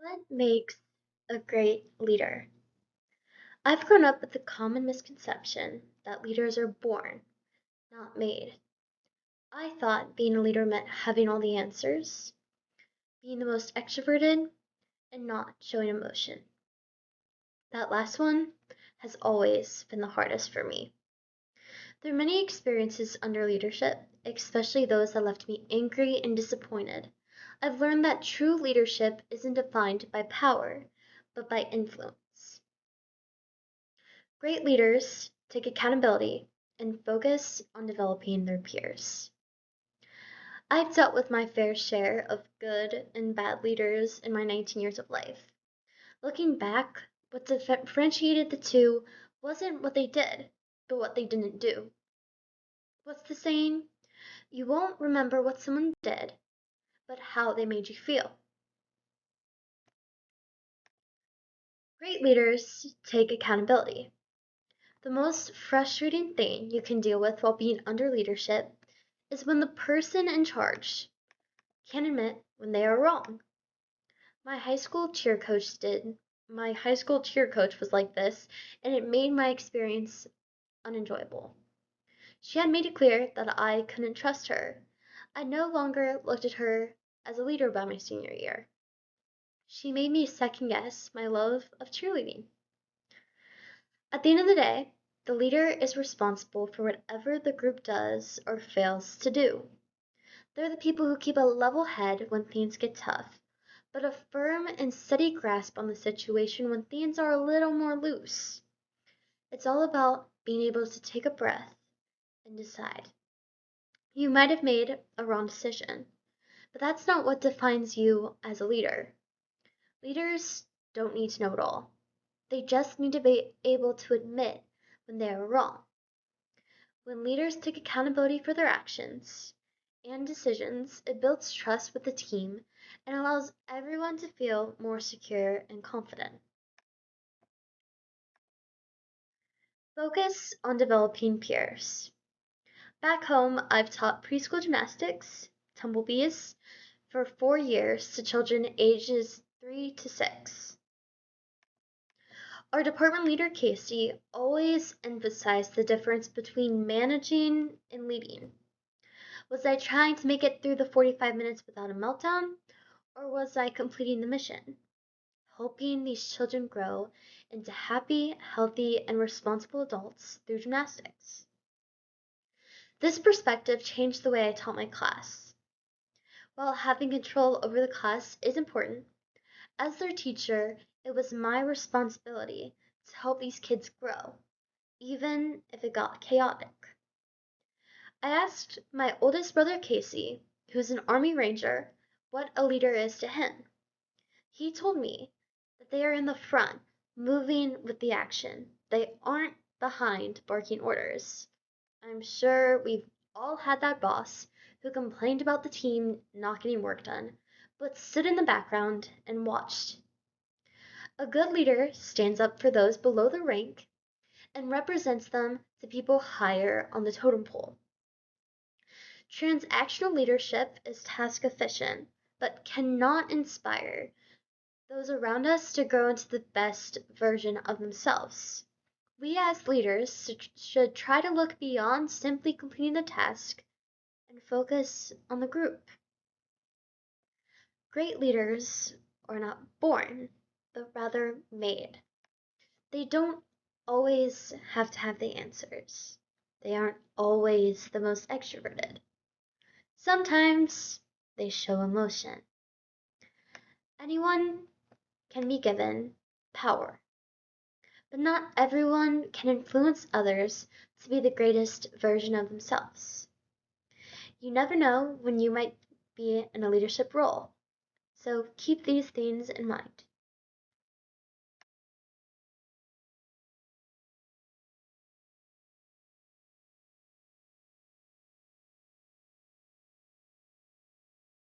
What makes a great leader? I've grown up with the common misconception that leaders are born, not made. I thought being a leader meant having all the answers, being the most extroverted, and not showing emotion. That last one has always been the hardest for me. Through many experiences under leadership, especially those that left me angry and disappointed, I've learned that true leadership isn't defined by power, but by influence. Great leaders take accountability and focus on developing their peers. I've dealt with my fair share of good and bad leaders in my 19 years of life. Looking back, what differentiated the two wasn't what they did, but what they didn't do. What's the saying? You won't remember what someone did, but how they made you feel. Great leaders take accountability. The most frustrating thing you can deal with while being under leadership is when the person in charge can't admit when they are wrong. My high school cheer coach did. My high school cheer coach was like this, and it made my experience unenjoyable. She had made it clear that I couldn't trust her. I no longer looked at her as a leader by my senior year. She made me second guess my love of cheerleading. At the end of the day, the leader is responsible for whatever the group does or fails to do. They're the people who keep a level head when things get tough, but a firm and steady grasp on the situation when things are a little more loose. It's all about being able to take a breath and decide. You might have made a wrong decision, but that's not what defines you as a leader. Leaders don't need to know it all. They just need to be able to admit when they are wrong. When leaders take accountability for their actions and decisions, it builds trust with the team and allows everyone to feel more secure and confident. Focus on developing peers. Back home, I've taught preschool gymnastics, tumblebees, for 4 years to children ages 3 to 6. Our department leader, Casey, always emphasized the difference between managing and leading. Was I trying to make it through the 45 minutes without a meltdown, or was I completing the mission, helping these children grow into happy, healthy, and responsible adults through gymnastics? This perspective changed the way I taught my class. While having control over the class is important, as their teacher, it was my responsibility to help these kids grow, even if it got chaotic. I asked my oldest brother Casey, who's an Army Ranger, what a leader is to him. He told me that they are in the front, moving with the action. They aren't behind barking orders. I'm sure we've all had that boss who complained about the team not getting work done, but stood in the background and watched. A good leader stands up for those below the rank and represents them to people higher on the totem pole. Transactional leadership is task efficient, but cannot inspire those around us to grow into the best version of themselves. We as leaders should try to look beyond simply completing the task and focus on the group. Great leaders are not born, but rather made. They don't always have to have the answers. They aren't always the most extroverted. Sometimes they show emotion. Anyone can be given power, but not everyone can influence others to be the greatest version of themselves. You never know when you might be in a leadership role, so keep these things in mind.